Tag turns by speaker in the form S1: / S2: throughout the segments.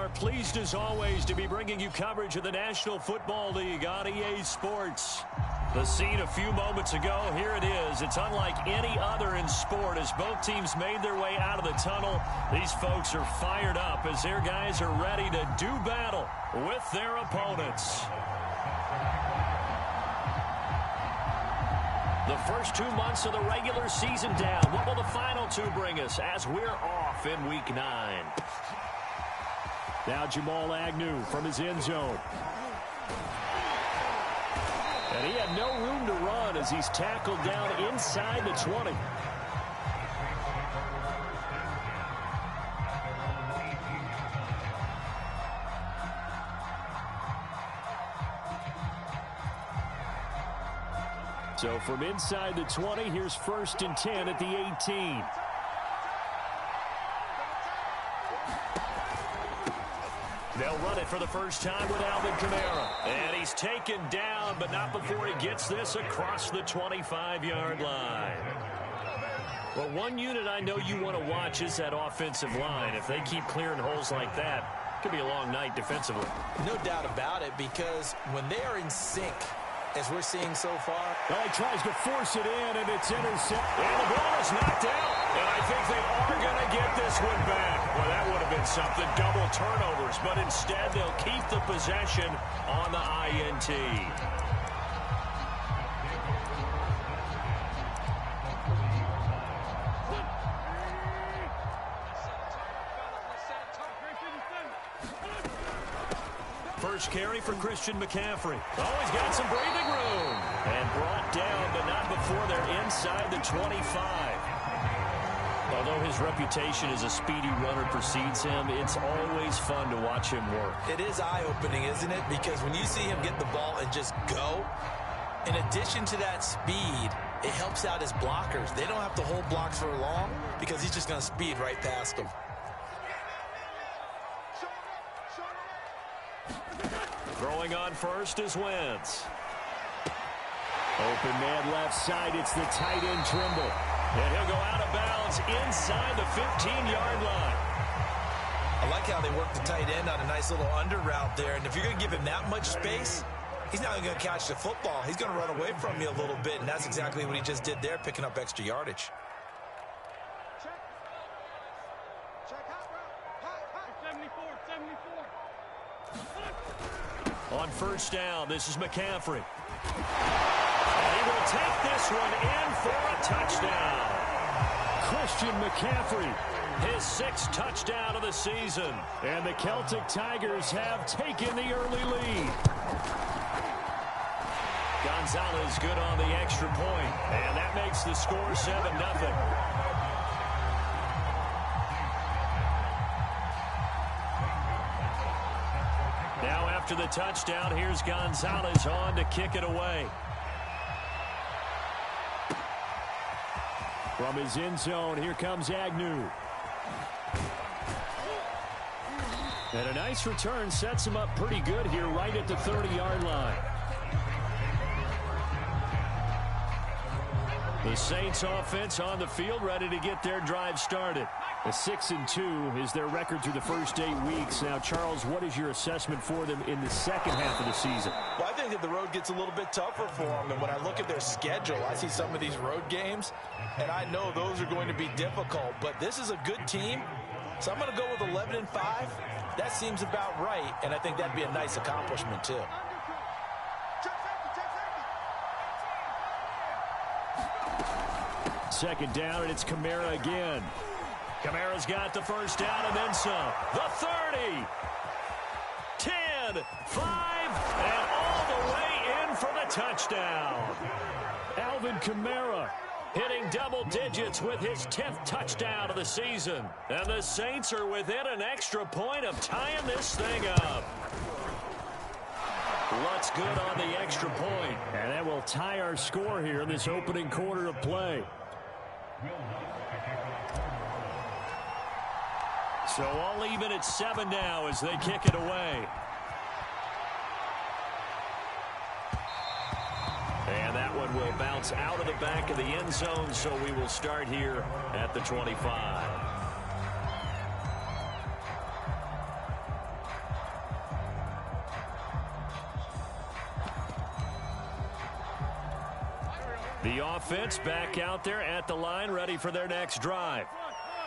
S1: are pleased as always to be bringing you coverage of the National Football League on EA Sports. The scene a few moments ago, here it is. It's unlike any other in sport as both teams made their way out of the tunnel. These folks are fired up as their guys are ready to do battle with their opponents. The first 2 months of the regular season down. What will the final two bring us as we're off in Week 9? Now Jamal Agnew from his end zone. And he had no room to run as he's tackled down inside the 20. So from inside the 20, here's 1st and 10 at the 18. They'll run it for the first time with Alvin Kamara. And he's taken down, but not before he gets this across the 25-yard line. Well, one unit I know you want to watch is that offensive line. If they keep clearing holes like that, it could be a long night defensively.
S2: No doubt about it, because when they are in sync, as we're seeing so far.
S1: Well, he tries to force it in, and it's intercepted. And the ball is knocked out. And I think they are going to get this one back. Well, that would have been something. Double turnovers. But instead, they'll keep the possession on the INT. First carry for Christian McCaffrey. Oh, he's got some breathing room. And brought down, but not before they're inside the 25. Although his reputation as a speedy runner precedes him, it's always fun to watch him work.
S2: It is eye-opening, isn't it? Because when you see him get the ball and just go, in addition to that speed, it helps out his blockers. They don't have to hold blocks for long because he's just going to speed right past them.
S1: Throwing on first is Wentz. Open man left side. It's the tight end Trimble. And he'll go out of bounds inside the 15-yard line.
S2: I like how they work the tight end on a nice little under route there. And if you're going to give him that much space, he's not going to catch the football. He's going to run away from you a little bit. And that's exactly what he just did there, picking up extra yardage.
S1: On first down, this is McCaffrey. And he will take this one in for a touchdown. Christian McCaffrey, his 6th touchdown of the season. And the Celtic Tigers have taken the early lead. Gonzalez good on the extra point. And that makes the score 7-0. Now after the touchdown, here's Gonzalez on to kick it away. From his end zone, here comes Agnew. And a nice return sets him up pretty good here right at the 30-yard line. The Saints offense on the field ready to get their drive started. A 6-2 is their record through the first 8 weeks. Now, Charles, what is your assessment for them in the second half of the season?
S2: Well, I think that the road gets a little bit tougher for them. And when I look at their schedule, I see some of these road games, and I know those are going to be difficult. But this is a good team, so I'm going to go with 11-5. That seems about right, and I think that'd be a nice accomplishment, too.
S1: Second down, and it's Kamara again. Kamara's got the first down and then some. The 30, 10, 5, and all the way in for the touchdown. Alvin Kamara hitting double digits with his 10th touchdown of the season. And the Saints are within an extra point of tying this thing up. Lutz good on the extra point. And that will tie our score here in this opening quarter of play. So all even at 7 now as they kick it away. And that one will bounce out of the back of the end zone, so we will start here at the 25. The offense back out there at the line, ready for their next drive.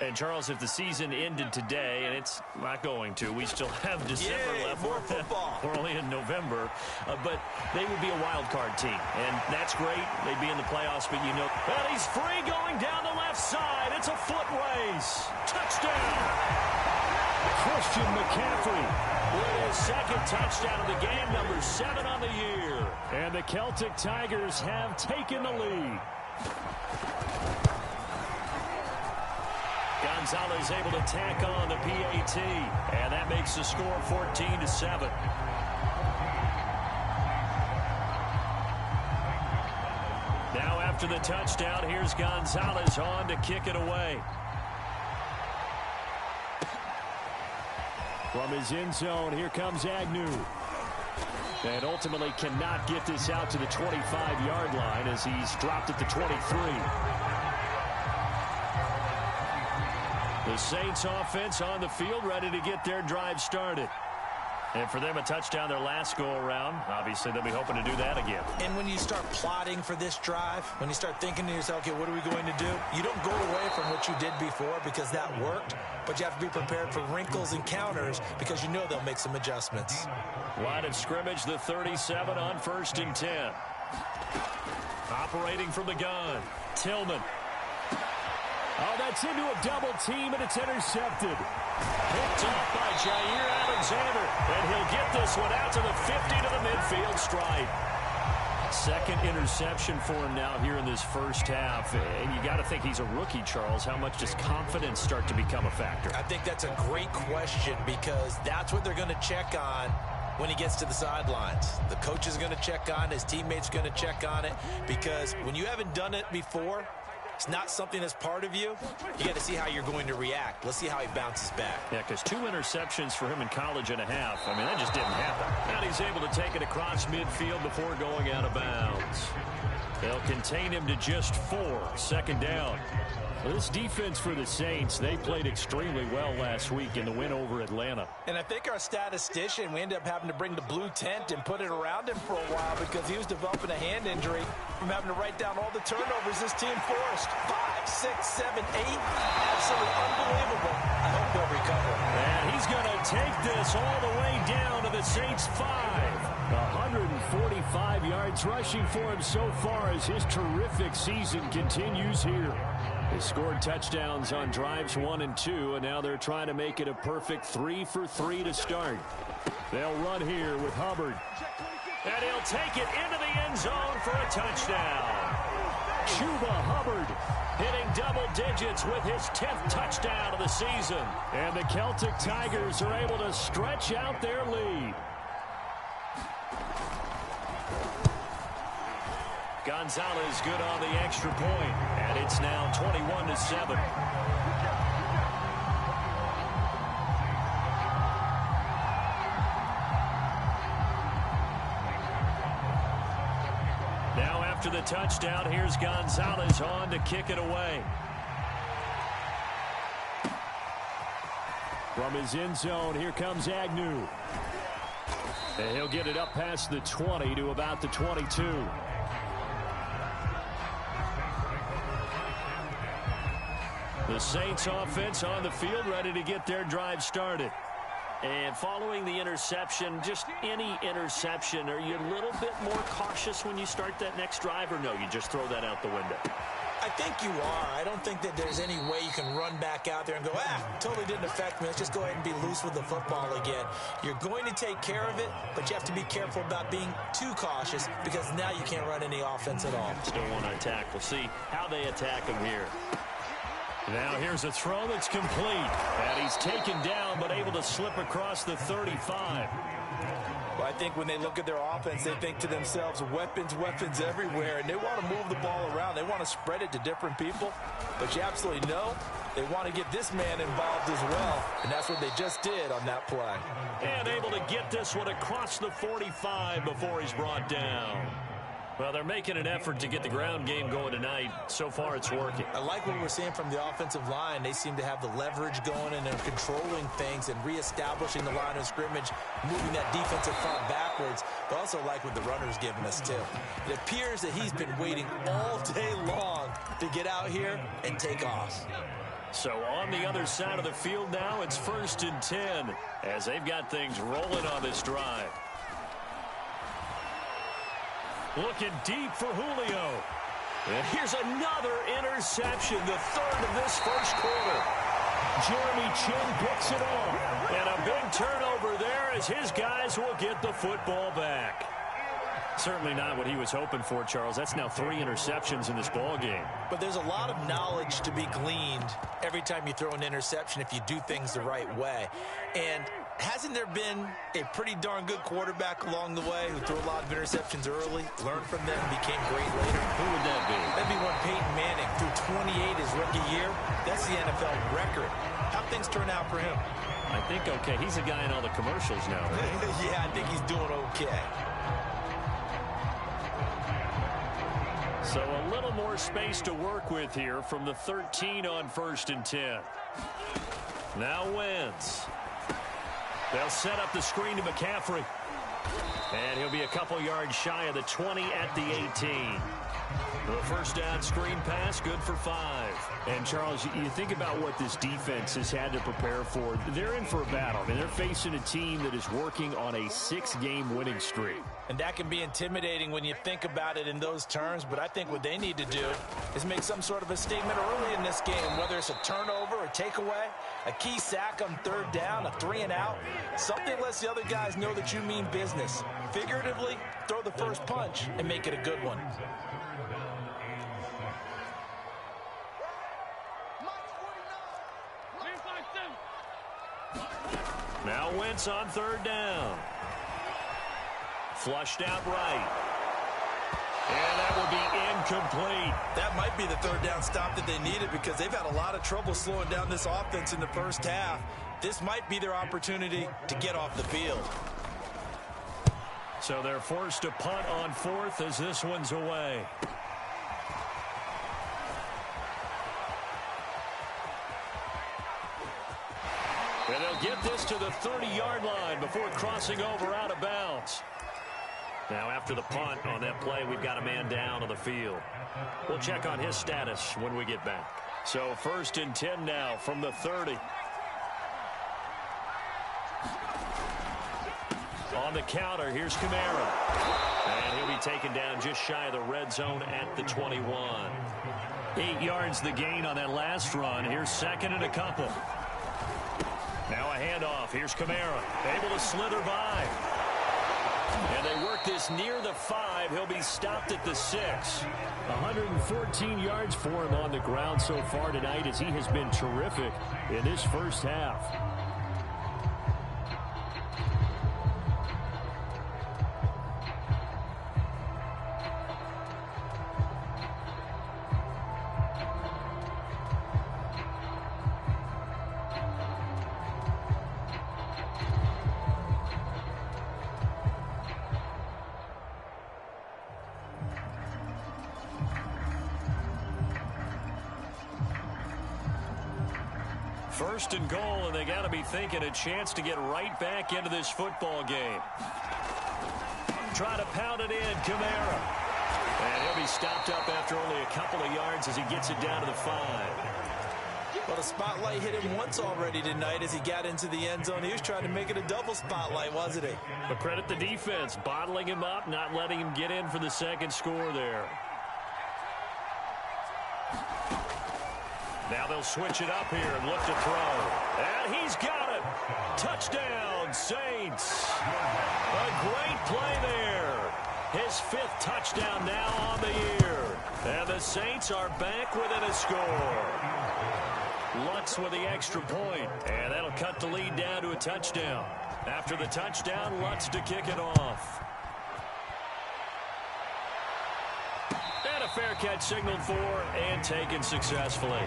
S1: And, Charles, if the season ended today, and it's not going to, we still have December left.
S2: More football.
S1: We're only in November. But they would be a wild card team. And that's great. They'd be in the playoffs, but you know. And he's free going down the left side. It's a foot race. Touchdown. Christian McCaffrey with his second touchdown of the game, number 7 on the year. And the Celtic Tigers have taken the lead. Gonzalez able to tack on the PAT, and that makes the score 14-7. Now after the touchdown, here's Gonzalez on to kick it away. From his end zone, here comes Agnew. And ultimately cannot get this out to the 25-yard line as he's dropped at the 23. The Saints offense on the field ready to get their drive started. And for them, a touchdown their last go-around. Obviously, they'll be hoping to do that again.
S2: And when you start plotting for this drive, when you start thinking to yourself, okay, what are we going to do? You don't go away from what you did before because that worked, but you have to be prepared for wrinkles and counters because you know they'll make some adjustments.
S1: Line of scrimmage, the 37 on 1st and 10. Operating from the gun, Tillman. Oh, that's into a double team, and it's intercepted. Picked off by Jair Alexander, and he'll get this one out to the 50 to the midfield stripe. Second interception for him now here in this first half. And you got to think he's a rookie, Charles. How much does confidence start to become a factor?
S2: I think that's a great question because that's what they're going to check on when he gets to the sidelines. The coach is going to check on it. His teammates are going to check on it because when you haven't done it before, it's not something that's part of you. You got to see how you're going to react. Let's see how he bounces back.
S1: Yeah, because 2 interceptions for him in college and a half. I mean, that just didn't happen. And he's able to take it across midfield before going out of bounds. They'll contain him to just 4. Second down. Well, this defense for the Saints, they played extremely well last week in the win over Atlanta.
S2: And I think our statistician, we ended up having to bring the blue tent and put it around him for a while because he was developing a hand injury from having to write down all the turnovers this team forced. 5, 6, 7, 8. Absolutely unbelievable. I hope he'll recover.
S1: And he's going to take this all the way down to the Saints' 5. 145 yards rushing for him so far as his terrific season continues here. They scored touchdowns on drives 1 and 2, and now they're trying to make it a perfect 3 for 3 to start. They'll run here with Hubbard. And he'll take it into the end zone for a touchdown. Chuba Hubbard hitting double digits with his 10th touchdown of the season. And the Celtic Tigers are able to stretch out their lead. Gonzalez good on the extra point, and it's now 21-7. Now after the touchdown, here's Gonzalez on to kick it away. From his end zone, here comes Agnew. And he'll get it up past the 20 to about the 22. The Saints offense on the field ready to get their drive started. And following the interception, just any interception, are you a little bit more cautious when you start that next drive, or no, you just throw that out the window?
S2: I think you are. I don't think that there's any way you can run back out there and go, totally didn't affect me. Let's just go ahead and be loose with the football again. You're going to take care of it, but you have to be careful about being too cautious because now you can't run any offense at all.
S1: Still want to attack. We'll see how they attack him here. Now here's a throw that's complete. And he's taken down but able to slip across the 35.
S2: Well, I think when they look at their offense, they think to themselves, weapons, weapons everywhere. And they want to move the ball around. They want to spread it to different people. But you absolutely know they want to get this man involved as well. And that's what they just did on that play.
S1: And able to get this one across the 45 before he's brought down. Well, they're making an effort to get the ground game going tonight. So far, it's working.
S2: I like what we're seeing from the offensive line. They seem to have the leverage going, and they're controlling things and reestablishing the line of scrimmage, moving that defensive front backwards. But also like what the runner's giving us, too. It appears that he's been waiting all day long to get out here and take off.
S1: So on the other side of the field now, it's 1st and 10 as they've got things rolling on this drive. Looking deep for Julio. And here's another interception, the 3rd of this first quarter. Jeremy Chin picks it off. And a big turnover there as his guys will get the football back. Certainly not what he was hoping for, Charles. That's now 3 interceptions in this ball game.
S2: But there's a lot of knowledge to be gleaned every time you throw an interception if you do things the right way. And hasn't there been a pretty darn good quarterback along the way who threw a lot of interceptions early, learned from them, and became great later?
S1: Who would that be?
S2: That'd be one Peyton Manning. Threw 28 his rookie year. That's the NFL record. How'd things turn out for him?
S1: I think okay. He's a guy in all the commercials now, right?
S2: Yeah, I think he's doing okay.
S1: So a little more space to work with here from the 13 on 1st and 10. Now Wentz. They'll set up the screen to McCaffrey. And he'll be a couple yards shy of the 20 at the 18. The first down screen pass, good for 5. And, Charles, you think about what this defense has had to prepare for. They're in for a battle. I mean, they're facing a team that is working on a 6-game winning streak.
S2: And that can be intimidating when you think about it in those terms. But I think what they need to do is make some sort of a statement early in this game, whether it's a turnover, a takeaway, a key sack on 3rd down, a 3-and-out. Something lets the other guys know that you mean business. Figuratively, throw the first punch and make it a good one.
S1: Now Wentz on 3rd down. Flushed out right. And that will be incomplete.
S2: That might be the 3rd down stop that they needed because they've had a lot of trouble slowing down this offense in the first half. This might be their opportunity to get off the field.
S1: So they're forced to punt on 4th as this one's away. And they'll get this to the 30-yard line before crossing over out of bounds. Now after the punt on that play, we've got a man down on the field. We'll check on his status when we get back. So 1st and 10 now from the 30. On the counter, here's Kamara. And he'll be taken down just shy of the red zone at the 21. 8 yards the gain on that last run. Here's 2nd and a couple. Now a handoff. Here's Kamara. Able to slither by. And they work this near the 5. He'll be stopped at the 6. 114 yards for him on the ground so far tonight as he has been terrific in this first half. First and goal, and they got to be thinking a chance to get right back into this football game. Try to pound it in, Kamara. And he'll be stopped up after only a couple of yards as he gets it down to the 5.
S2: Well, the spotlight hit him once already tonight as he got into the end zone. He was trying to make it a double spotlight, wasn't he?
S1: But credit the defense, bottling him up, not letting him get in for the second score there. Now they'll switch it up here and look to throw. And he's got it. Touchdown, Saints. A great play there. His 5th touchdown now on the year. And the Saints are back within a score. Lutz with the extra point. And that'll cut the lead down to a touchdown. After the touchdown, Lutz to kick it off. And a fair catch signaled for and taken successfully.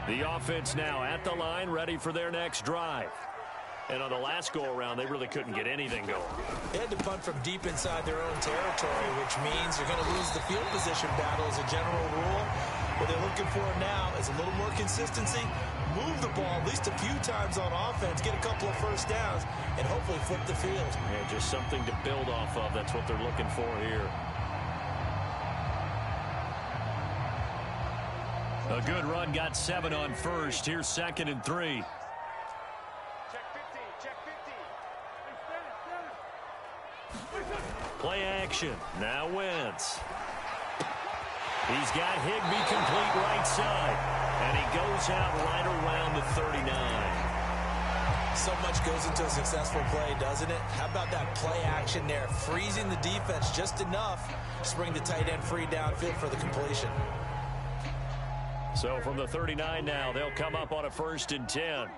S1: The offense now at the line, ready for their next drive. And on the last go-around, they really couldn't get anything going.
S2: They had to punt from deep inside their own territory, which means you're going to lose the field position battle as a general rule. What they're looking for now is a little more consistency, move the ball at least a few times on offense, get a couple of first downs, and hopefully flip the field.
S1: Yeah, just something to build off of. That's what they're looking for here. A good run, got 7 on first. Here's 2nd and 3. Play action. Now Wentz. He's got Higbee complete right side. And he goes out right around the 39.
S2: So much goes into a successful play, doesn't it? How about that play action there? Freezing the defense just enough to bring the tight end free downfield for the completion.
S1: So from the 39 now, they'll come up on a 1st and 10.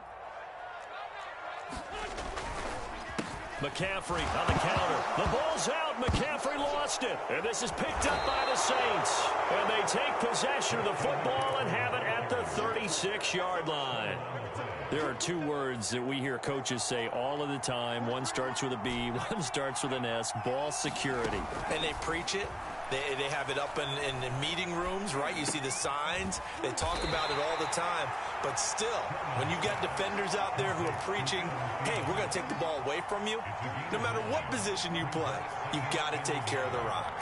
S1: McCaffrey on the counter. The ball's out. McCaffrey lost it. And this is picked up by the Saints. And they take possession of the football and have it at the 36-yard line. There are 2 words that we hear coaches say all of the time. One starts with a B, one starts with an S. Ball security.
S2: And they preach it. They have it up in meeting rooms, right? You see the signs. They talk about it all the time. But still, when you got defenders out there who are preaching, hey, we're going to take the ball away from you, no matter what position you play, you've got to take care of the rock.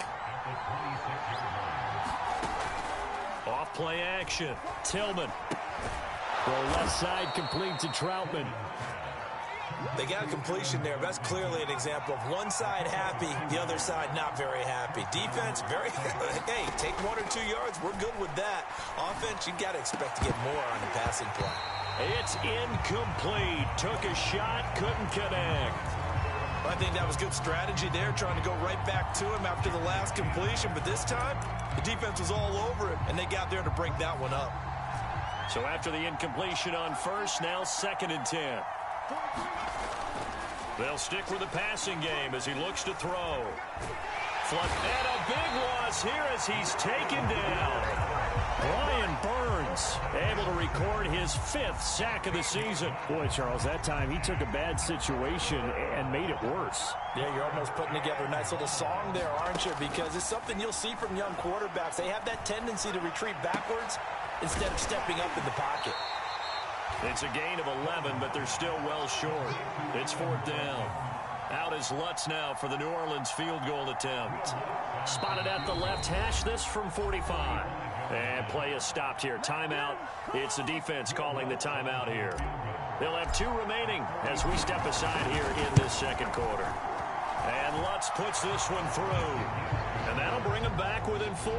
S1: Off play action. Tillman. Throw left side complete to Troutman.
S2: They got a completion there. That's clearly an example of one side happy, the other side not very happy. Defense, very, hey, take 1 or 2 yards. We're good with that. Offense, you got to expect to get more on the passing play.
S1: It's incomplete. Took a shot, couldn't connect.
S2: I think that was good strategy there, trying to go right back to him after the last completion. But this time, the defense was all over it, and they got there to break that one up.
S1: So after the incompletion on first, now 2nd and 10. They'll stick with the passing game as he looks to throw. And a big loss here as he's taken down. Brian Burns able to record his 5th sack of the season.
S3: Boy, Charles, that time he took a bad situation and made it worse.
S2: Yeah, you're almost putting together a nice little song there, aren't you? Because it's something you'll see from young quarterbacks. They have that tendency to retreat backwards instead of stepping up in the pocket.
S1: It's a gain of 11, but they're still well short. It's 4th down. Out is Lutz now for the New Orleans field goal attempt. Spotted at the left hash, this from 45. And play is stopped here. Timeout. It's the defense calling the timeout here. They'll have 2 remaining as we step aside here in this 2nd quarter. And Lutz puts this one through. And that'll bring them back within 4.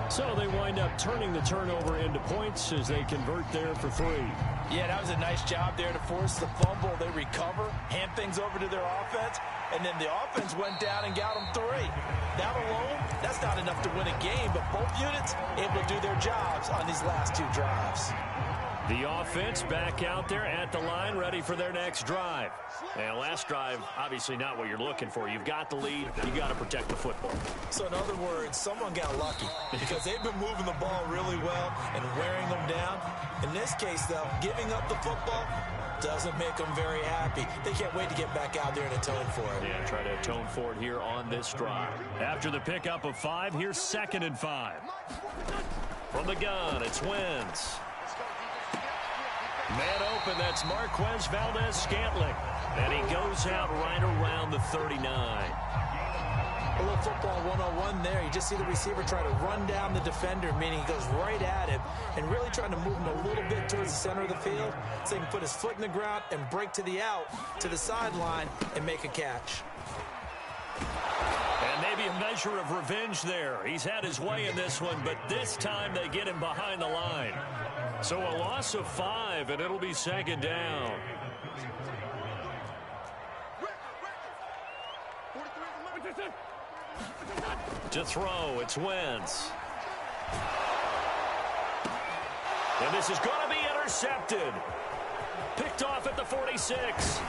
S3: So they wind up turning the turnover into points as they convert there for 3.
S2: Yeah, that was a nice job there to force the fumble. They recover, hand things over to their offense, and then the offense went down and got them 3. That alone, that's not enough to win a game, but both units able to do their jobs on these last 2 drives.
S1: The offense back out there at the line, ready for their next drive. And last drive, obviously not what you're looking for. You've got the lead. You got to protect the football.
S2: So in other words, someone got lucky because they've been moving the ball really well and wearing them down. In this case, though, giving up the football doesn't make them very happy. They can't wait to get back out there and atone for it.
S1: Yeah, try to atone for it here on this drive. After the pickup of 5, here's 2nd and 5. From the gun, it's Wentz. Man open, that's Marquez Valdez-Scantling. And he goes out right around the 39.
S2: A little football 101 there. You just see the receiver try to run down the defender, meaning he goes right at him and really trying to move him a little bit towards the center of the field so he can put his foot in the ground and break to the out, to the sideline, and make a catch.
S1: And maybe a measure of revenge there. He's had his way in this one, but this time they get him behind the line. So a loss of 5, and it'll be 2nd down. To throw, it's Wentz. And this is going to be intercepted. Picked off at the 46.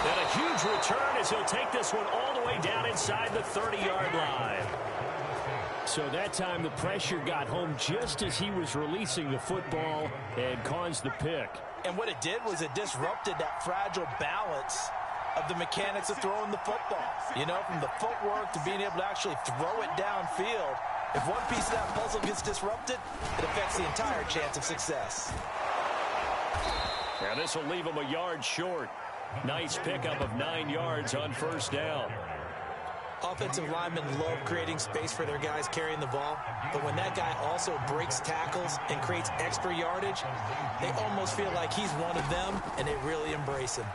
S1: And a huge return as he'll take this one all the way down inside the 30-yard line.
S3: So that time the pressure got home just as he was releasing the football and caused the pick.
S2: And what it did was it disrupted that fragile balance of the mechanics of throwing the football. You know, from the footwork to being able to actually throw it downfield. If one piece of that puzzle gets disrupted, it affects the entire chance of success.
S3: And this will leave him a yard short. Nice pickup of 9 yards on first down.
S2: Offensive linemen love creating space for their guys carrying the ball, but when that guy also breaks tackles and creates extra yardage, they almost feel like he's one of them, and they really embrace him.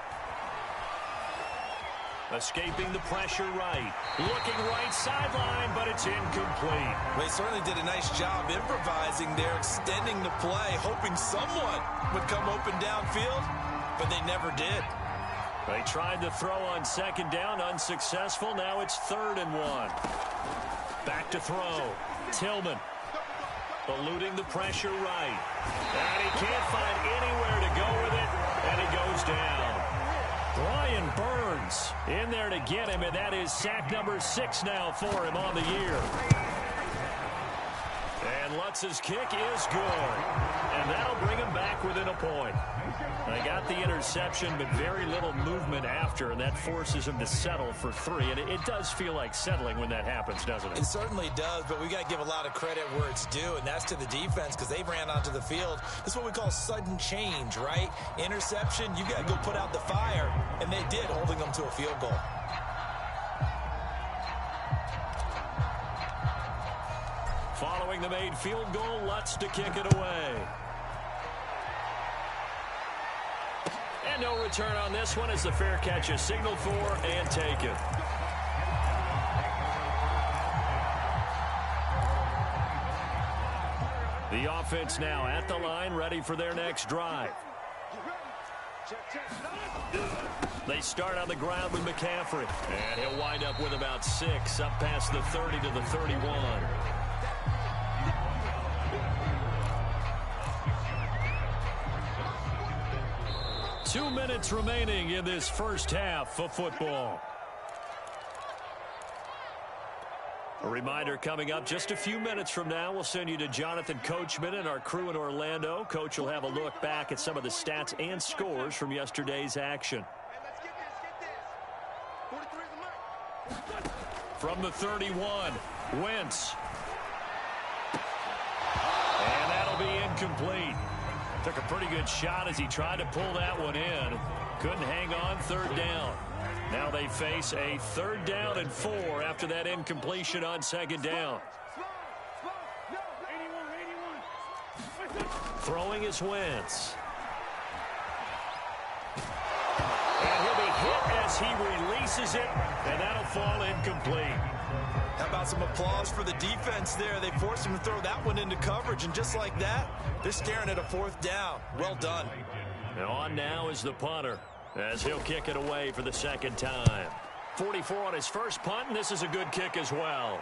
S1: Escaping the pressure right. Looking right sideline, but it's incomplete.
S2: They certainly did a nice job improvising there, extending the play, hoping someone would come open downfield, but they never did.
S1: They tried to throw on second down, unsuccessful. Now it's 3rd and 1. Back to throw. Tillman eluding the pressure right. And he can't find anywhere to go with it, and he goes down. Brian Burns in there to get him, and that is sack number 6 now for him on the year. And Lutz's kick is good. And that'll bring him back within a point. They got the interception, but very little movement after, and that forces him to settle for 3. And it does feel like settling when that happens, doesn't it?
S2: It certainly does, but we got to give a lot of credit where it's due, and that's to the defense because they ran onto the field. This is what we call sudden change, right? Interception, you got to go put out the fire, and they did, holding them to a field goal.
S1: Following the made field goal, Lutz to kick it away. And no return on this one as the fair catch is signaled for and taken. The offense now at the line, ready for their next drive. They start on the ground with McCaffrey. And he'll wind up with about 6, up past the 30 to the 31. Two minutes remaining in this first half of football. A reminder coming up just a few minutes from now. We'll send you to Jonathan Coachman and our crew in Orlando. Coach will have a look back at some of the stats and scores from yesterday's action. From the 31, Wentz. And that'll be incomplete. Took a pretty good shot as he tried to pull that one in. Couldn't hang on, 3rd down. Now they face a 3rd down and 4 after that incompletion on 2nd down. Throwing is Wentz. And he'll be hit as he releases it, and that'll fall incomplete.
S2: How about some applause for the defense there? They forced him to throw that one into coverage, and just like that, they're staring at a 4th down. Well done.
S1: And on now is the punter, as he'll kick it away for the 2nd time. 44 on his first punt, and this is a good kick as well.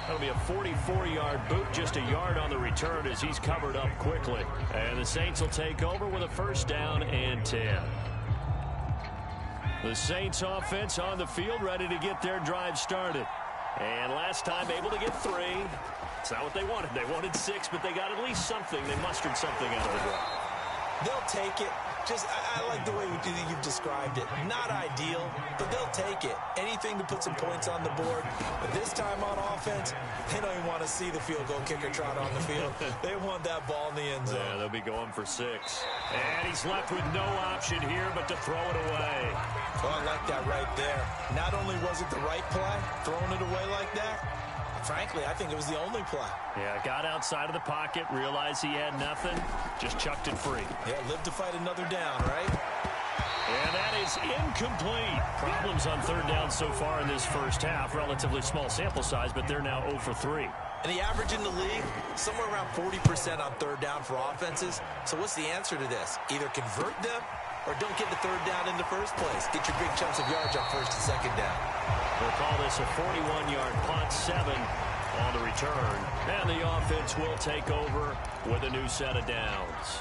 S1: That'll be a 44-yard boot, just a yard on the return as he's covered up quickly. And the Saints will take over with a 1st down and 10. The Saints offense on the field, ready to get their drive started. And last time able to get 3. It's not what they wanted. They wanted 6, but they got at least something. They mustered something out of the drive.
S2: They'll take it. I like the way you've described it. Not ideal, but they'll take it. Anything to put some points on the board. But this time on offense, they don't even want to see the field goal kicker trot on the field. They want that ball in the end zone.
S1: Yeah, they'll be going for 6. And he's left with no option here but to throw it away.
S2: Oh, I like that right there. Not only was it the right play, throwing it away like that, frankly, I think it was the only play.
S1: Yeah, got outside of the pocket, realized he had nothing, just chucked it free.
S2: Yeah, live to fight another down, right?
S1: And that is incomplete. Problems on 3rd down so far in this first half. Relatively small sample size, but they're now 0 for 3.
S2: And the average in the league, somewhere around 40% on 3rd down for offenses. So what's the answer to this? Either convert them or don't get the 3rd down in the first place. Get your big chunks of yards on 1st and 2nd down.
S1: We'll call this a 41-yard punt, 7 on the return. And the offense will take over with a new set of downs.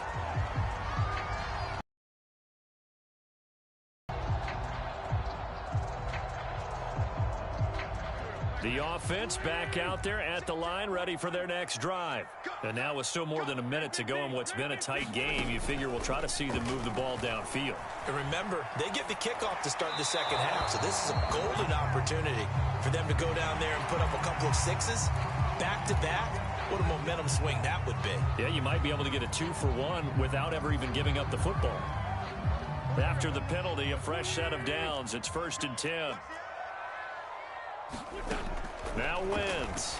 S3: The offense back out there at the line, ready for their next drive. And now with still more than a minute to go in what's been a tight game, you figure we'll try to see them move the ball downfield.
S2: And remember, they get the kickoff to start the second half, so this is a golden opportunity for them to go down there and put up a couple of sixes back-to-back. What a momentum swing that would be.
S3: Yeah, you might be able to get a 2-for-1 without ever even giving up the football. After the penalty, a fresh set of downs. It's 1st and 10. Now Wentz.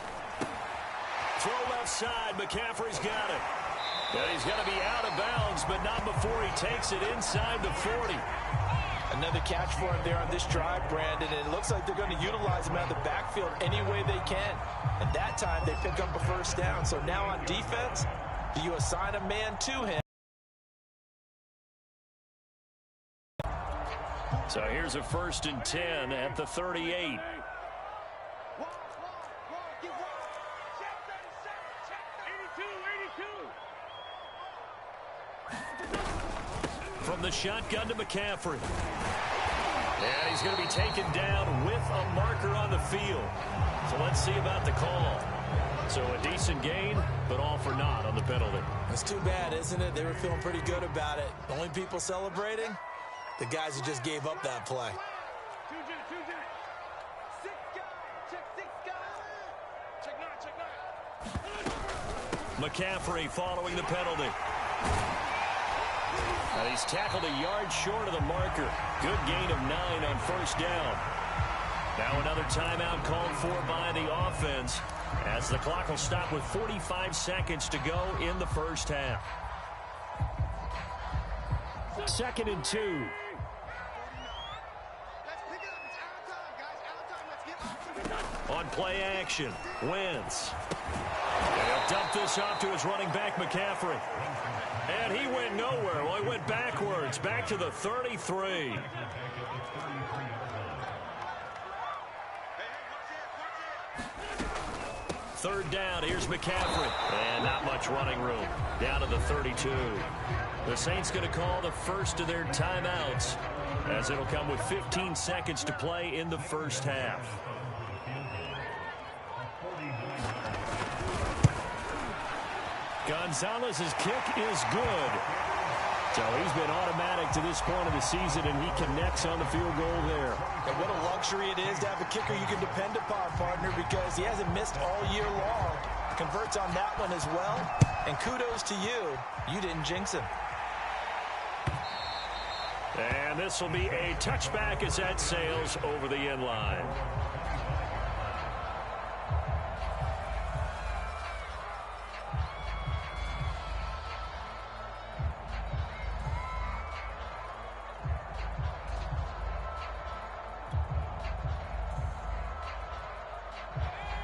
S3: Throw left side. McCaffrey's got it. And he's going to be out of bounds, but not before he takes it inside the 40.
S2: Another catch for him there on this drive, Brandon, and it looks like they're going to utilize him out of the backfield any way they can. And that time they pick up a first down. So now on defense, do you assign a man to him?
S3: So here's a 1st and 10 at the 38. From the shotgun to McCaffrey. And he's going to be taken down with a marker on the field. So let's see about the call. So a decent gain, but all for naught on the penalty.
S2: It's too bad, isn't it? They were feeling pretty good about it. The only people celebrating, the guys who just gave up that play.
S3: McCaffrey following the penalty. And he's tackled a yard short of the marker. Good gain of 9 on first down. Now another timeout called for by the offense as the clock will stop with 45 seconds to go in the first half. 2nd and 2. On play action, Wentz. And he'll dump this off to his running back, McCaffrey. And he went nowhere. Well, he went backwards, back to the 33. Third down, here's McCaffrey. And not much running room. Down to the 32. The Saints going to call the first of their timeouts, as it'll come with 15 seconds to play in the first half. Gonzalez's kick is good. So he's been automatic to this point of the season, and he connects on the field goal there.
S2: And what a luxury it is to have a kicker you can depend upon, partner, because he hasn't missed all year long. Converts on that one as well. And kudos to you. You didn't jinx him.
S3: And this will be a touchback as that sails over the end line.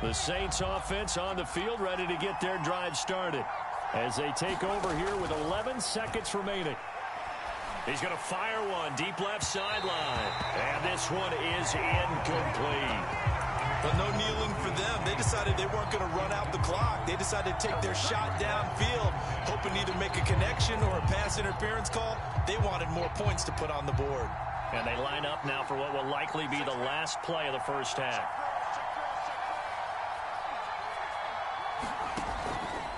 S3: The Saints offense on the field, ready to get their drive started as they take over here with 11 seconds remaining. He's going to fire one deep left sideline, and this one is incomplete.
S2: But no kneeling for them. They decided they weren't going to run out the clock. They decided to take their shot downfield, hoping to either make a connection or a pass interference call. They wanted more points to put on the board.
S3: And they line up now for what will likely be the last play of the first half.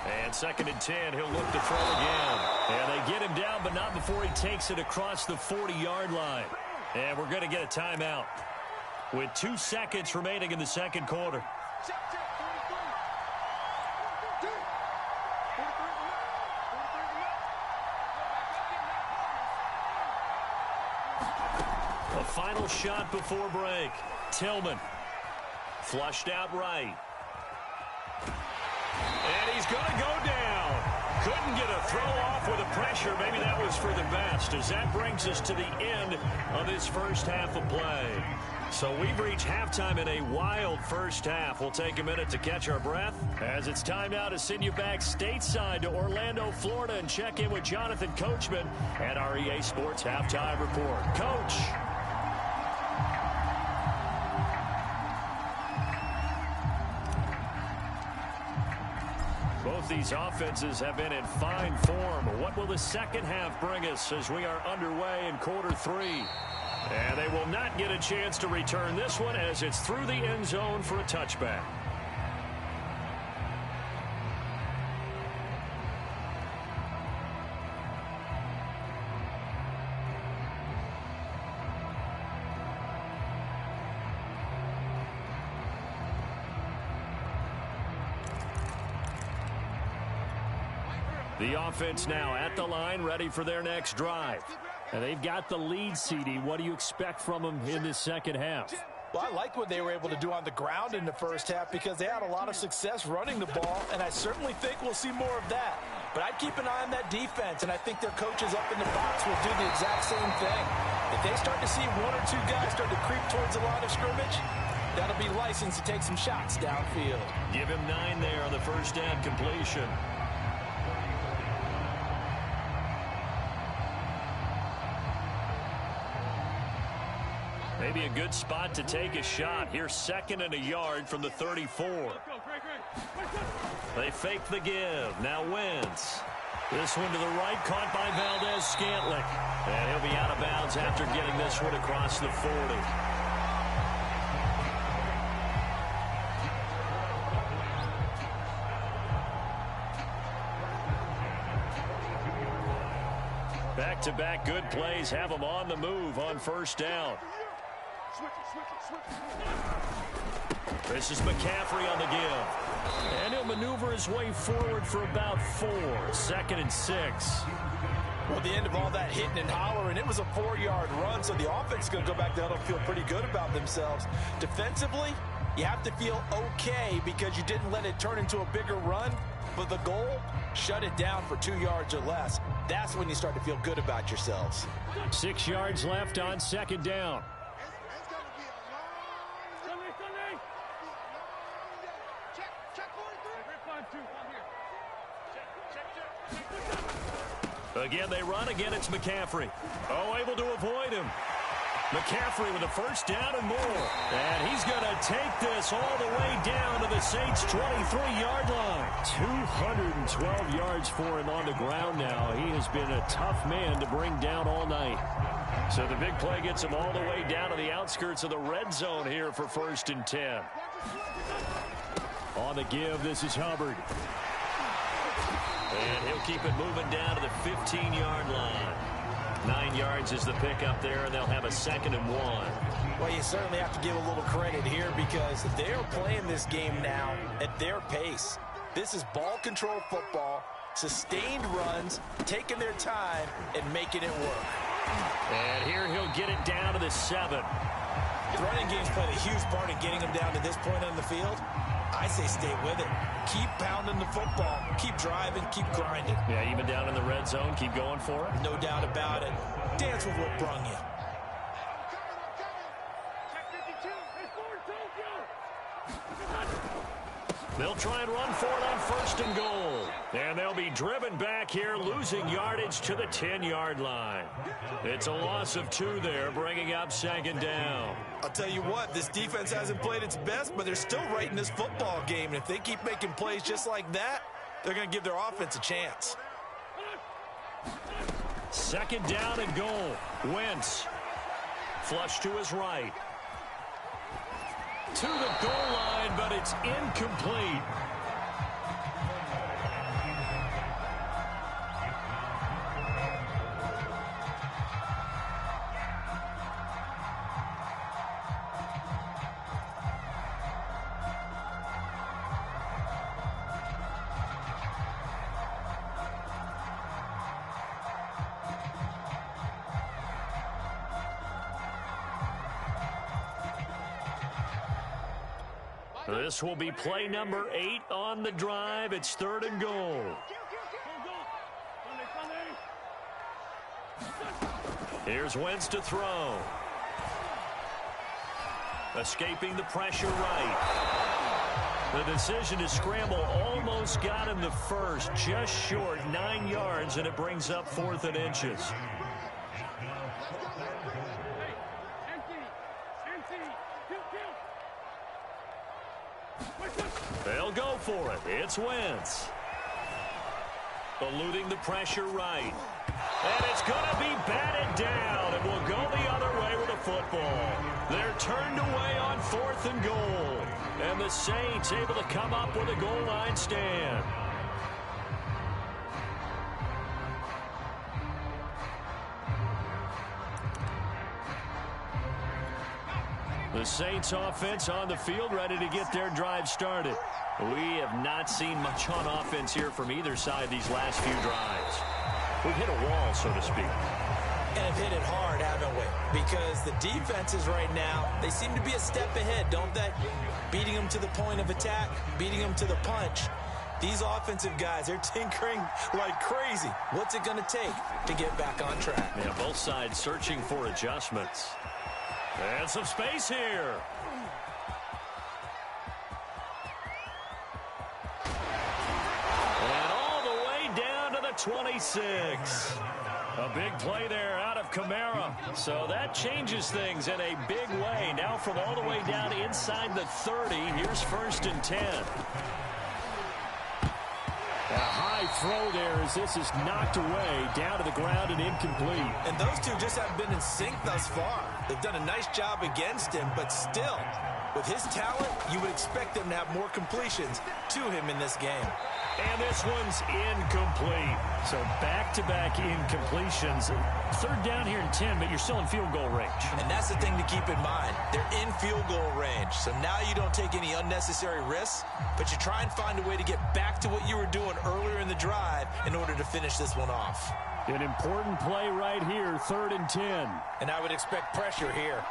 S3: And 2nd and 10, he'll look to throw again. And they get him down, but not before he takes it across the 40-yard line. And we're going to get a timeout with 2 seconds remaining in the second quarter. A final shot before break. Tillman flushed out right. And he's going to go down. Couldn't get a throw off with the pressure. Maybe that was for the best, as that brings us to the end of this first half of play. So we've reached halftime in a wild first half. We'll take a minute to catch our breath, as it's time now to send you back stateside to Orlando, Florida, and check in with Jonathan Coachman at our EA Sports Halftime Report. Coach. Both these offenses have been in fine form. What will the second half bring us as we are underway in quarter 3?
S1: And they will not get a chance to return this one as it's through the end zone for a touchback. The offense now at the line, ready for their next drive. And they've got the lead, CD. What do you expect from them in this second half?
S2: Well, I like what they were able to do on the ground in the first half because they had a lot of success running the ball, and I certainly think we'll see more of that. But I'd keep an eye on that defense, and I think their coaches up in the box will do the exact same thing. If they start to see one or two guys start to creep towards the line of scrimmage, that'll be license to take some shots downfield.
S1: Give him 9 there on the first down completion. Maybe a good spot to take a shot. Here's 2nd and a yard from the 34. They fake the give. Now Wentz. This one to the right, caught by Valdez-Scantling. And he'll be out of bounds after getting this one across the 40. Back-to-back good plays have them on the move on first down. This is McCaffrey on the give. And he'll maneuver his way forward for about 4. 2nd and 6.
S2: Well, at the end of all that hitting and hollering, it was a 4-yard run, so the offense is going to go back down and feel pretty good about themselves. Defensively, you have to feel okay because you didn't let it turn into a bigger run, but the goal, shut it down for 2 yards or less. That's when you start to feel good about yourselves.
S1: 6 yards left on 2nd down. Again, they run. Again, it's McCaffrey. Oh, able to avoid him. McCaffrey with a first down and more. And he's going to take this all the way down to the Saints' 23-yard line. 212 yards for him on the ground now. He has been a tough man to bring down all night. So the big play gets him all the way down to the outskirts of the red zone here for 1st and 10. On the give, this is Hubbard. And he'll keep it moving down to the 15-yard line. 9 yards is the pickup there, and they'll have a 2nd and 1.
S2: Well, you certainly have to give a little credit here because they're playing this game now at their pace. This is ball control football, sustained runs, taking their time, and making it work.
S1: And here he'll get it down to the 7.
S2: The running game's played a huge part in getting him down to this point on the field. I say stay with it. Keep pounding the football. Keep driving. Keep grinding.
S1: Yeah, even down in the red zone, keep going for it.
S2: No doubt about it. Dance with what brung you.
S1: They'll try and run for it on 1st and goal. And they'll be driven back here, losing yardage to the 10-yard line. It's a loss of 2 there, bringing up 2nd down.
S2: I'll tell you what, this defense hasn't played its best, but they're still right in this football game. And if they keep making plays just like that, they're going to give their offense a chance.
S1: 2nd down and goal. Wentz. Flush to his right. To the goal line, but it's incomplete. This will be play number 8 on the drive. It's 3rd and goal. Here's Wentz to throw. Escaping the pressure right. The decision to scramble almost got him the first. Just short, 9 yards, and it brings up 4th and inches. They'll go for it. It's Wentz. Eluding the pressure right. And it's going to be batted down. And we'll go the other way with a football. They're turned away on 4th and goal. And the Saints able to come up with a goal line stand. The Saints offense on the field, ready to get their drive started. We have not seen much on offense here from either side these last few drives. We've hit a wall, so to speak.
S2: And have hit it hard, haven't we? Because the defenses right now, they seem to be a step ahead, don't they? Beating them to the point of attack, beating them to the punch. These offensive guys, they're tinkering like crazy. What's it going to take to get back on track?
S1: Yeah, both sides searching for adjustments. And some space here. And all the way down to the 26. A big play there out of Kamara. So that changes things in a big way. Now from all the way down inside the 30, here's 1st and 10. A high throw there as this is knocked away, down to the ground and incomplete.
S2: And those two just haven't been in sync thus far. They've done a nice job against him, but still, with his talent, you would expect them to have more completions to him in this game.
S1: And this one's incomplete. So back-to-back incompletions. 3rd down here in 10, but you're still in field goal range.
S2: And that's the thing to keep in mind. They're in field goal range. So now you don't take any unnecessary risks, but you try and find a way to get back to what you were doing earlier in the drive in order to finish this one off.
S1: An important play right here, 3rd and 10.
S2: And I would expect pressure here.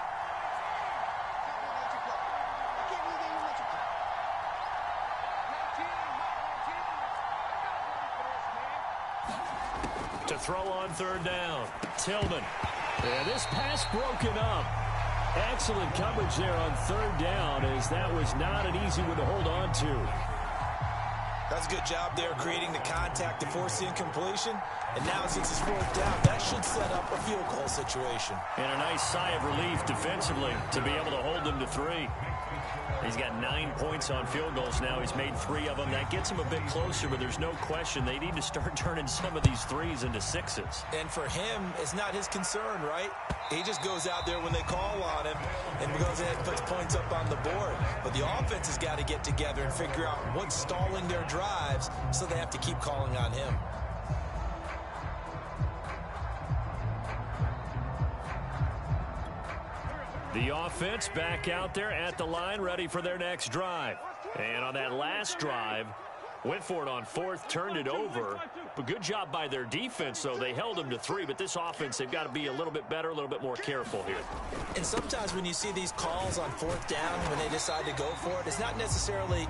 S1: To throw on 3rd down. Tillman. And this pass broken up. Excellent coverage there on 3rd down, as that was not an easy one to hold on to.
S2: That's a good job there creating the contact to force the incompletion. And now since it's 4th down, that should set up a field goal situation.
S1: And a nice sigh of relief defensively to be able to hold them to 3. He's got 9 points on field goals now. He's made 3 of them. That gets him a bit closer, but there's no question they need to start turning some of these 3s into 6s.
S2: And for him, it's not his concern, right? He just goes out there when they call on him and goes ahead and puts points up on the board. But the offense has got to get together and figure out what's stalling their drives, so they have to keep calling on him.
S1: The offense back out there at the line, ready for their next drive. And on that last drive, went for it on 4th, turned it over. But good job by their defense, though. They held them to 3, but this offense, they've got to be a little bit better, a little bit more careful here.
S2: And sometimes when you see these calls on 4th down, when they decide to go for it, it's not necessarily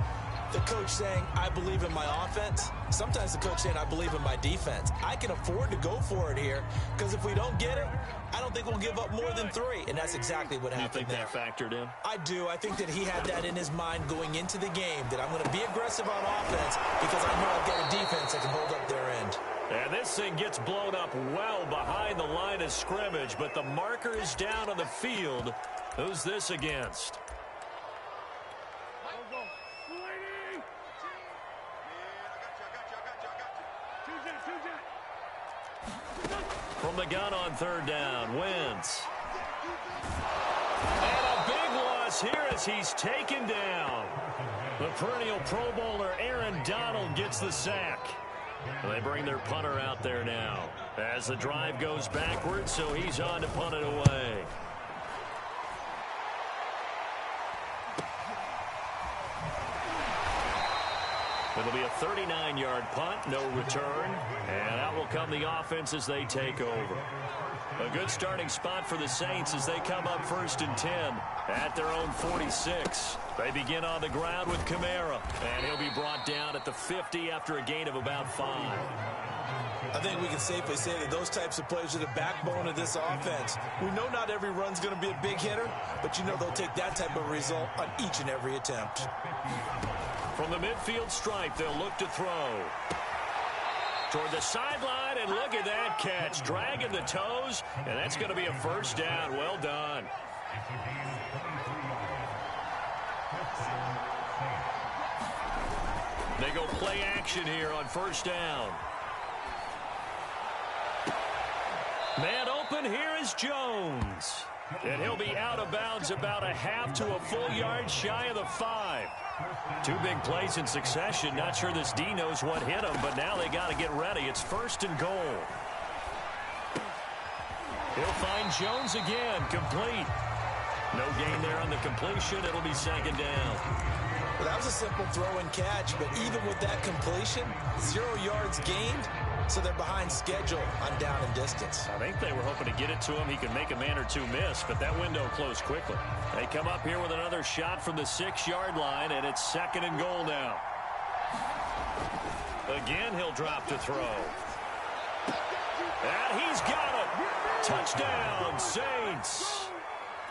S2: the coach saying, I believe in my offense. Sometimes the coach saying, I believe in my defense. I can afford to go for it here, because if we don't get it, I don't think we'll give up more than 3. And that's exactly what happened there.
S1: You think that factored in?
S2: I do. I think that he had that in his mind going into the game, that I'm going to be aggressive on offense because I know I've got a defense that can hold up their end.
S1: And this thing gets blown up well behind the line of scrimmage, but the marker is down on the field. Who's this against? From the gun on 3rd down, Wentz. And a big loss here as he's taken down. The perennial Pro Bowler Aaron Donald gets the sack. They bring their punter out there now as the drive goes backwards, so he's on to punt it away. It'll be a 39-yard punt, no return, and out will come the offense as they take over. A good starting spot for the Saints as they come up 1st and 10 at their own 46. They begin on the ground with Kamara, and he'll be brought down at the 50 after a gain of about 5.
S2: I think we can safely say that those types of plays are the backbone of this offense. We know not every run's going to be a big hitter, but you know they'll take that type of result on each and every attempt.
S1: From the midfield stripe, they'll look to throw. Toward the sideline, and look at that catch. Dragging the toes, and that's going to be a 1st down. Well done. They go play action here on 1st down. Man open, here is Jones. And he'll be out of bounds about a half to a full yard shy of the 5. Two big plays in succession. Not sure this D knows what hit him, but now they got to get ready. It's 1st and goal. He'll find Jones again, complete. No gain there on the completion. It'll be 2nd down.
S2: Well, that was a simple throw and catch, but even with that completion, 0 yards gained, so they're behind schedule on down and distance.
S1: I think they were hoping to get it to him. He could make a man or two miss, but that window closed quickly. They come up here with another shot from the 6-yard line, and it's 2nd and goal now. Again, he'll drop to throw. And he's got it. Touchdown, Saints.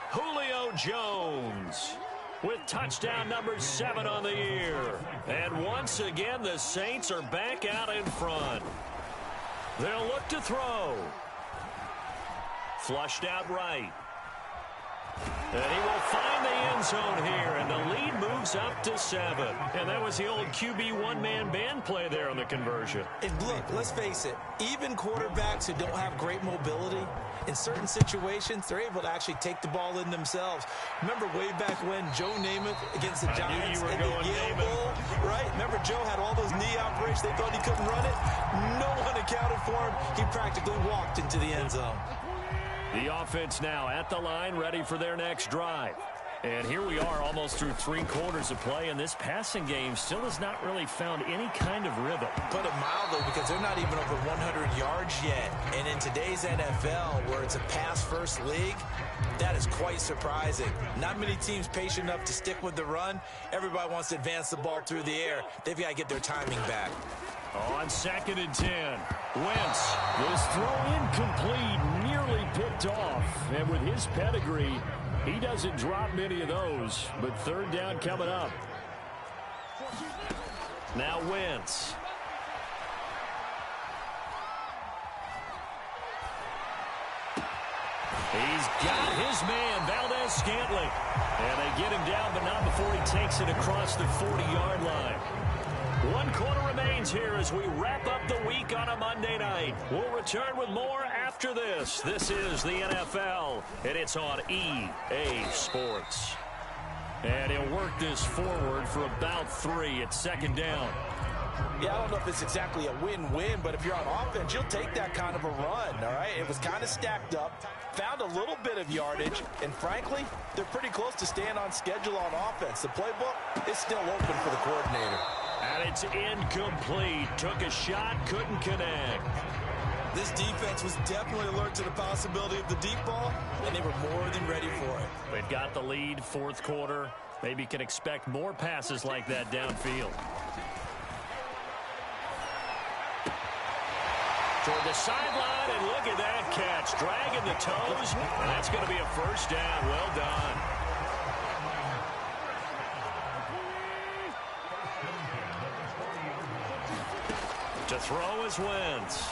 S1: Julio Jones with touchdown number 7 on the year. And once again, the Saints are back out in front. They'll look to throw. Flushed out right. And he will find the end zone here, and the lead moves up to 7. And that was the old QB one-man band play there on the conversion.
S2: And look, let's face it, even quarterbacks who don't have great mobility, in certain situations, they're able to actually take the ball in themselves. Remember way back when Joe Namath against the Giants in the Yale Bowl, right? Remember Joe had all those knee operations. They thought he couldn't run it. No one accounted for him. He practically walked into the end zone.
S1: The offense now at the line, ready for their next drive. And here we are almost through 3 quarters of play, and this passing game still has not really found any kind of rhythm.
S2: Put it mildly, because they're not even over 100 yards yet. And in today's NFL, where it's a pass-first league, that is quite surprising. Not many teams patient enough to stick with the run. Everybody wants to advance the ball through the air. They've got to get their timing back.
S1: On 2nd and 10, Wentz. This throw incomplete, nearly picked off. And with his pedigree, he doesn't drop many of those, but 3rd down coming up. Now Wentz. He's got his man, Valdez-Scantling. And they get him down, but not before he takes it across the 40-yard line. 1 quarter remains here as we wrap up the week on a Monday night. We'll return with more after this. This is the NFL, and it's on EA Sports. And he'll work this forward for about 3 at 2nd down.
S2: Yeah, I don't know if it's exactly a win-win, but if you're on offense, you'll take that kind of a run, all right? It was kind of stacked up, found a little bit of yardage, and frankly, they're pretty close to staying on schedule on offense. The playbook is still open for the coordinator.
S1: And it's incomplete. Took a shot, couldn't connect.
S2: This defense was definitely alert to the possibility of the deep ball, and they were more than ready for it.
S1: They've got the lead, 4th quarter. Maybe can expect more passes like that downfield. Toward the sideline, and look at that catch. Dragging the toes, and that's going to be a 1st down. Well done. To throw is Wentz.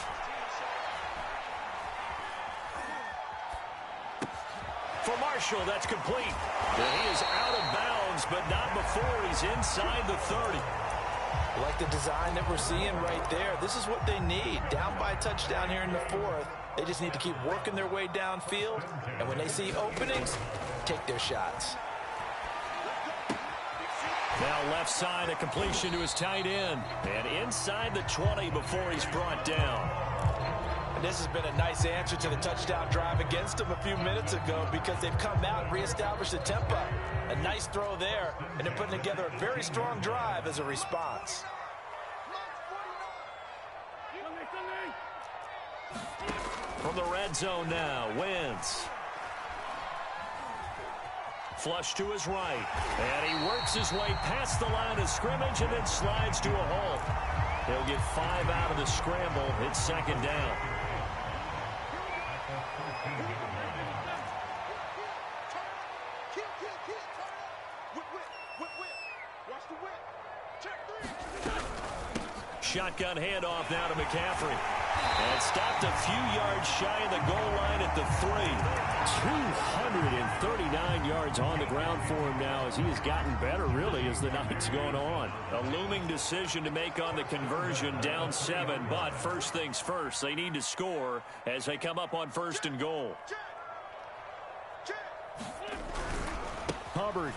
S1: For Marshall, that's complete. And he is out of bounds, but not before he's inside the 30.
S2: Like the design that we're seeing right there, this is what they need. Down by a touchdown here in the 4th. They just need to keep working their way downfield. And when they see openings, take their shots.
S1: Now left side, a completion to his tight end. And inside the 20 before he's brought down.
S2: And this has been a nice answer to the touchdown drive against them a few minutes ago, because they've come out and reestablished the tempo. A nice throw there, and they're putting together a very strong drive as a response.
S1: From the red zone now, Wentz. Flush to his right. And he works his way past the line of scrimmage and then slides to a halt. He'll get 5 out of the scramble. It's 2nd down. Shotgun handoff now to McCaffrey. And stopped a few yards shy of the goal line at the 3. 239 yards on the ground for him now as he has gotten better, really, as the night's going on. A looming decision to make on the conversion, down 7. But first things first, they need to score as they come up on 1st and goal. Hubbard.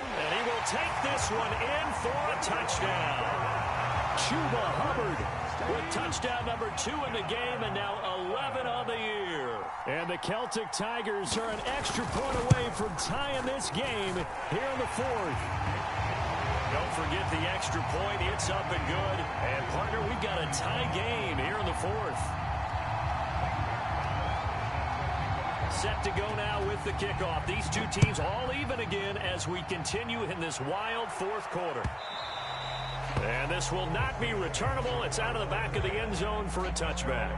S1: And he will take this one in for a touchdown. Chuba Hubbard with touchdown number 2 in the game, and now 11 on the year. And the Celtic Tigers are an extra point away from tying this game here in the 4th. Don't forget the extra point. It's up and good. And, partner, we've got a tie game here in the 4th. Set to go now with the kickoff. These two teams all even again as we continue in this wild 4th quarter. And this will not be returnable. It's out of the back of the end zone for a touchback.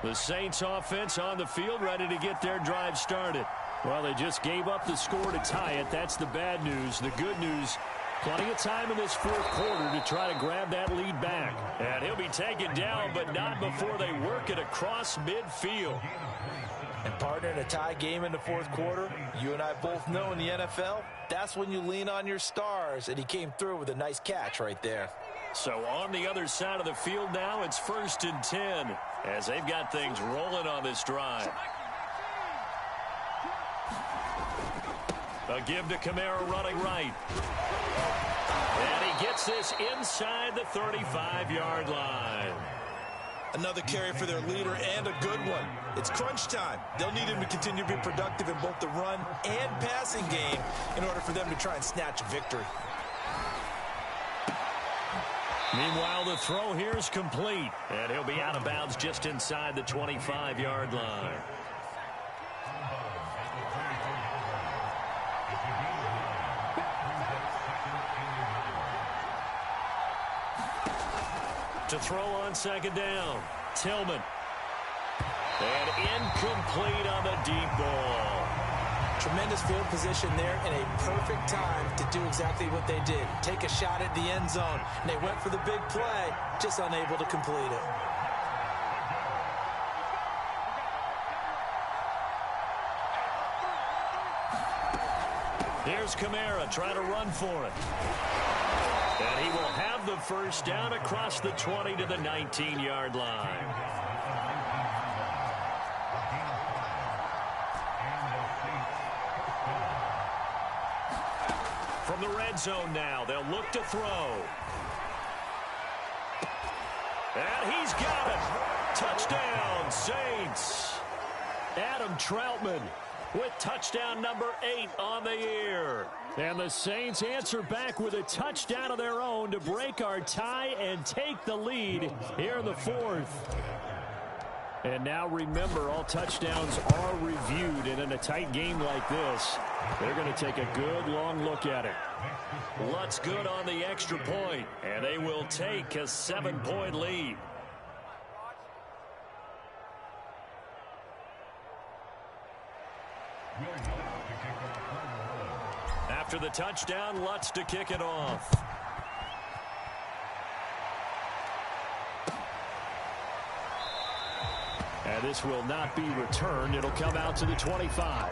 S1: The Saints offense on the field ready to get their drive started. Well, they just gave up the score to tie it. That's the bad news. The good news, plenty of time in this 4th quarter to try to grab that lead back. And he'll be taken down, but not before they work it across midfield.
S2: And, partner, in a tie game in the 4th quarter, you and I both know in the NFL, that's when you lean on your stars. And he came through with a nice catch right there.
S1: So on the other side of the field now, it's 1st and 10 as they've got things rolling on this drive. A give to Kamara running right. And he gets this inside the 35-yard line.
S2: Another carry for their leader and a good one. It's crunch time. They'll need him to continue to be productive in both the run and passing game in order for them to try and snatch victory.
S1: Meanwhile, the throw here is complete, and he'll be out of bounds just inside the 25-yard line. To throw on 2nd down, Tillman. And incomplete on the deep ball.
S2: Tremendous field position there and a perfect time to do exactly what they did. Take a shot at the end zone. And they went for the big play, just unable to complete it.
S1: Here's Kamara trying to run for it. And he will have the first down across the 20 to the 19-yard line. From the red zone now, they'll look to throw. And he's got it. Touchdown, Saints. Adam Troutman with touchdown number 8 on the year. And the Saints answer back with a touchdown of their own to break our tie and take the lead here in the 4th. And now remember, all touchdowns are reviewed, and in a tight game like this, they're going to take a good long look at it. Lutz good on the extra point, and they will take a 7-point lead. After the touchdown, Lutz to kick it off. And this will not be returned. It'll come out to the 25.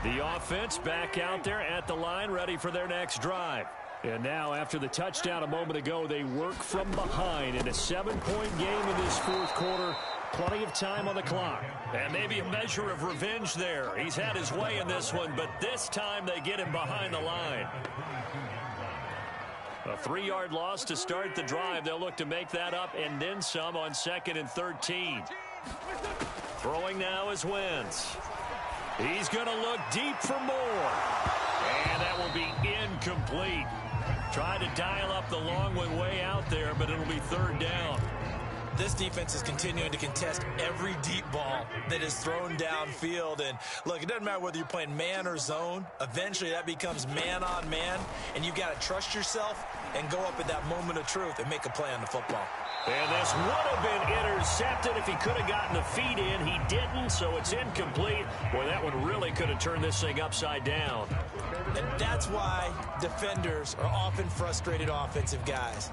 S1: The offense back out there at the line, ready for their next drive. And now, after the touchdown a moment ago, they work from behind in a 7-point game in this 4th quarter. Plenty of time on the clock. And maybe a measure of revenge there. He's had his way in this one, but this time they get him behind the line. A 3-yard loss to start the drive. They'll look to make that up and then some on 2nd and 13. Throwing now is Wentz. He's going to look deep for more. And that will be incomplete. Try to dial up the long one way out there, but it'll be 3rd down.
S2: This defense is continuing to contest every deep ball that is thrown downfield. And, look, it doesn't matter whether you're playing man or zone. Eventually, that becomes man-on-man, and you've got to trust yourself and go up at that moment of truth and make a play on the football.
S1: And this would have been intercepted if he could have gotten the feet in. He didn't, so it's incomplete. Boy, that one really could have turned this thing upside down.
S2: And that's why defenders are often frustrated offensive guys.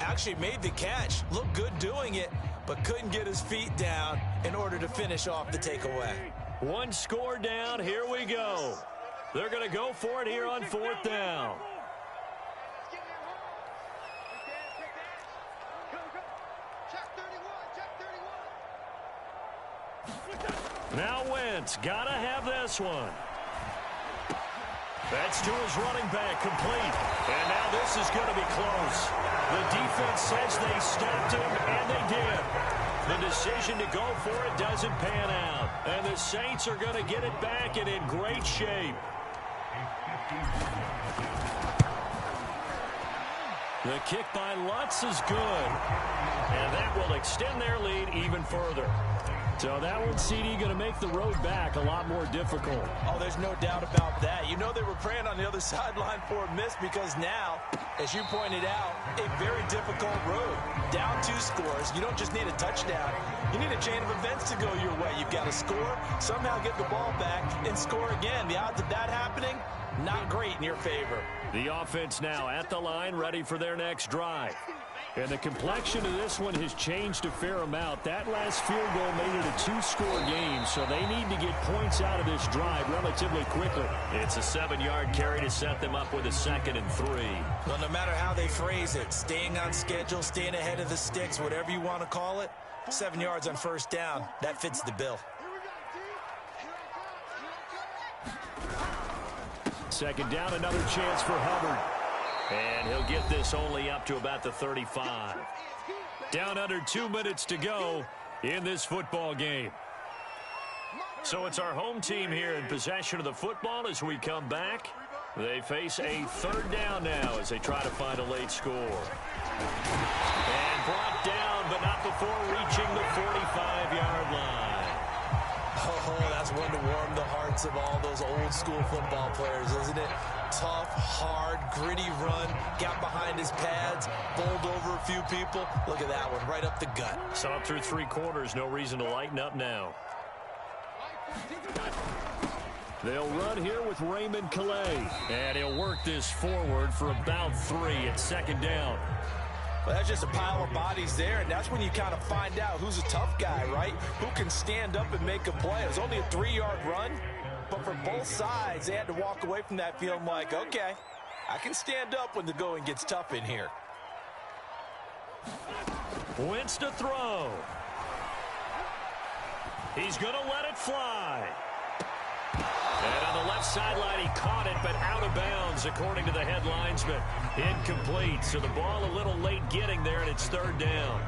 S2: Actually made the catch, looked good doing it, but couldn't get his feet down in order to finish off the takeaway.
S1: One score down, here we go. They're going to go for it here on 4th down. Now Wentz, gotta have this one. That's to his running back, complete. And now this is going to be close. The defense says they stopped him, and they did. The decision to go for it doesn't pan out. And the Saints are going to get it back and in great shape. The kick by Lutz is good. And that will extend their lead even further. So that one, CD, going to make the road back a lot more difficult.
S2: Oh, there's no doubt about that. You know they were praying on the other sideline for a miss because now, as you pointed out, a very difficult road. Down 2 scores. You don't just need a touchdown. You need a chain of events to go your way. You've got to score, somehow get the ball back, and score again. The odds of that happening, not great in your favor.
S1: The offense now at the line, ready for their next drive. And the complexion of this one has changed a fair amount. That last field goal made it a 2-score game, so they need to get points out of this drive relatively quickly. It's a 7-yard carry to set them up with a 2nd and 3.
S2: Well, no matter how they phrase it, staying on schedule, staying ahead of the sticks, whatever you want to call it, 7 yards on 1st down, that fits the bill.
S1: 2nd down, another chance for Hubbard. And he'll get this only up to about the 35. Down under 2 minutes to go in this football game. So it's our home team here in possession of the football as we come back. They face a 3rd down now as they try to find a late score. And brought down, but not before reaching the 45-yard line.
S2: Oh, that's one to warm the hearts of all those old-school football players, isn't it? Tough, hard, gritty run, got behind his pads, bowled over a few people. Look at that one, right up the gut.
S1: So up through 3 quarters, no reason to lighten up now. They'll run here with Raymond Calais. And he'll work this forward for about 3 at 2nd down.
S2: Well, that's just a pile of bodies there, and that's when you kind of find out who's a tough guy, right? Who can stand up and make a play. It was only a 3-yard run, but for both sides, they had to walk away from that feeling like, okay, I can stand up when the going gets tough in here.
S1: Wentz to throw. He's going to let it fly. And on the left sideline, he caught it, but out of bounds, according to the head linesman. Incomplete, so the ball a little late getting there, and it's 3rd down.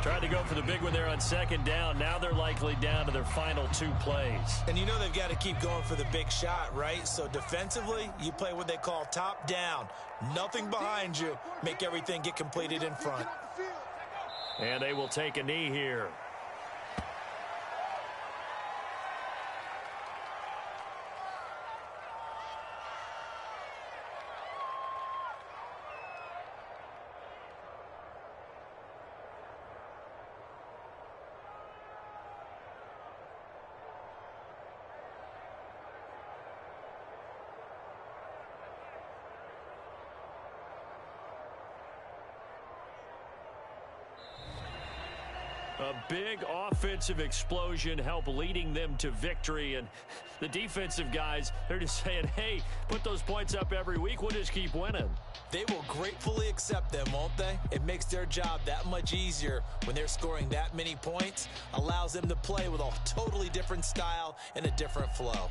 S1: Tried to go for the big one there on 2nd down. Now they're likely down to their final 2 plays.
S2: And you know they've got to keep going for the big shot, right? So defensively, you play what they call top down. Nothing behind you. Make everything get completed in front.
S1: And they will take a knee here. A big offensive explosion helped leading them to victory. And the defensive guys, they're just saying, hey, put those points up every week. We'll just keep winning.
S2: They will gratefully accept them, won't they? It makes their job that much easier when they're scoring that many points. Allows them to play with a totally different style and a different flow.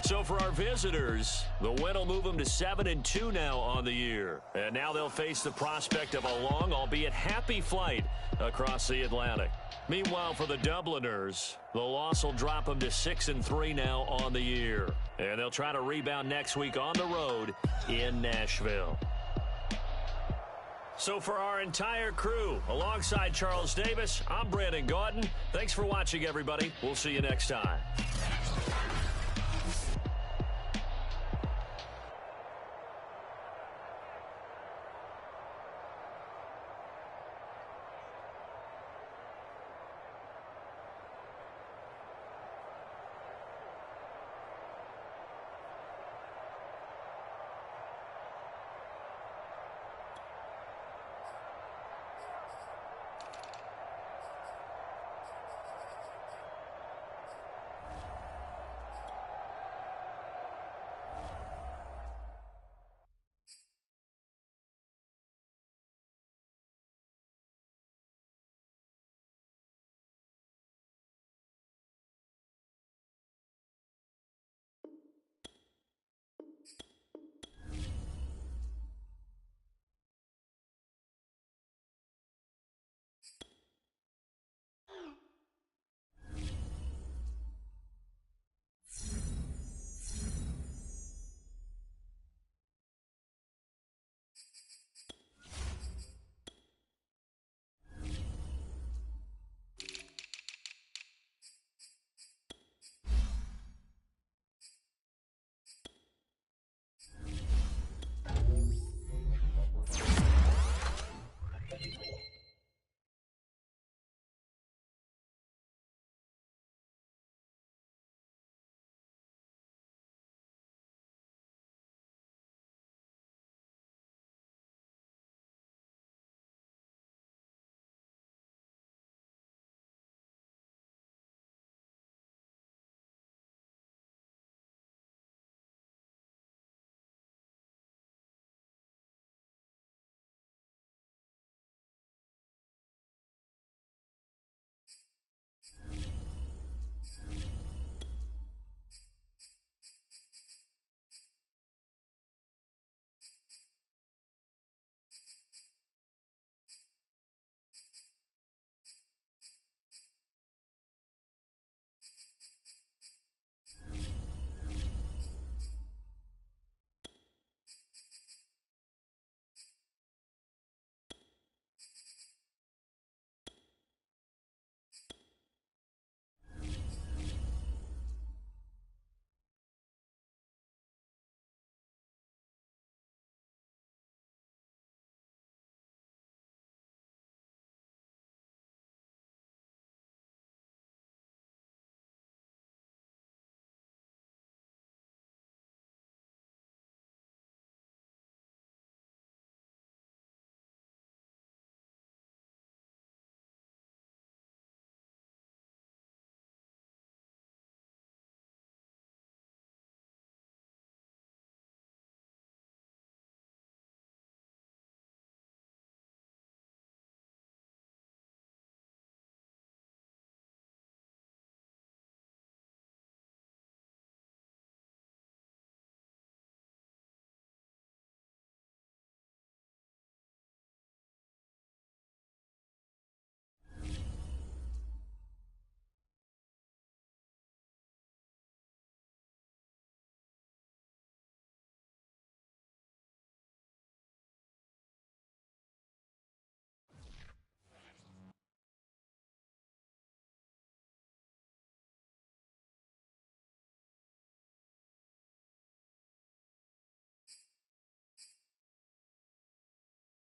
S1: So for our visitors, the win will move them to 7-2 now on the year. And now they'll face the prospect of a long, albeit happy flight across the Atlantic. Meanwhile, for the Dubliners, the loss will drop them to 6-3 now on the year. And they'll try to rebound next week on the road in Nashville. So for our entire crew, alongside Charles Davis, I'm Brandon Gaudin. Thanks for watching, everybody. We'll see you next time.